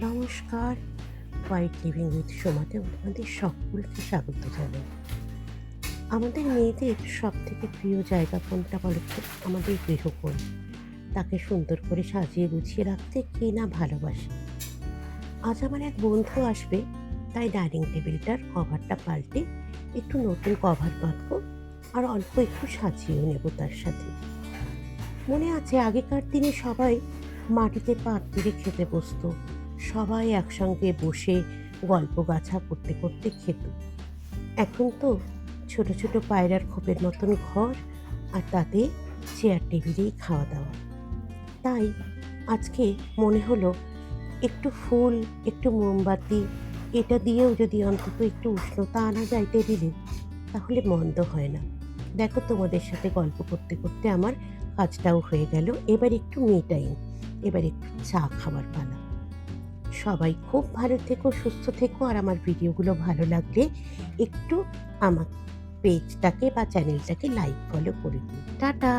নমস্কার, white living with সোমাতে আপনাদের সকলকে স্বাগত জানাই। আমাদের মেয়েদের সবথেকে প্রিয় জায়গা কোনটা বলো তো? আমাদের গৃহকোণ। তাকে সুন্দর করে সাজিয়ে গুছিয়ে রাখতে কে না ভালোবাসে। আজ আমার এক বন্ধু আসবে, তাই ডাইনিং টেবিলটার কভারটা পাল্টে একটু নতুন কভার বাঁধবো আর অল্প একটু সাজিয়েও নেব তার সাথে। মনে আছে আগেকার দিনে সবাই মাটিতে পাত পেরে খেতে বসতো, সবাই একসঙ্গে বসে গল্প গাছা করতে করতে খেত। এখন তো ছোট ছোট পায়রার খোপের মতন ঘর, আর তাতে চেয়ার টেবিলেই খাওয়া দাওয়া। তাই আজকে মনে হলো একটু ফুল, একটু মোমবাতি, এটা দিয়েও যদি অন্তত একটু উষ্ণতা আনা যায় টেবিলে, তাহলে মন্দ হয় না। দেখো, তোমাদের সাথে গল্প করতে করতে আমার কাজটাও হয়ে গেল। এবার একটু মি টাইম, এবার একটু চা খাবার পালা। সবাই খুব ভালো থেকো, সুস্থ থেকো, আর আমার ভিডিওগুলো ভালো লাগলে একটু আমার পেজটাকে বা চ্যানেলটাকে লাইক ফলো করে দিন। টাটা।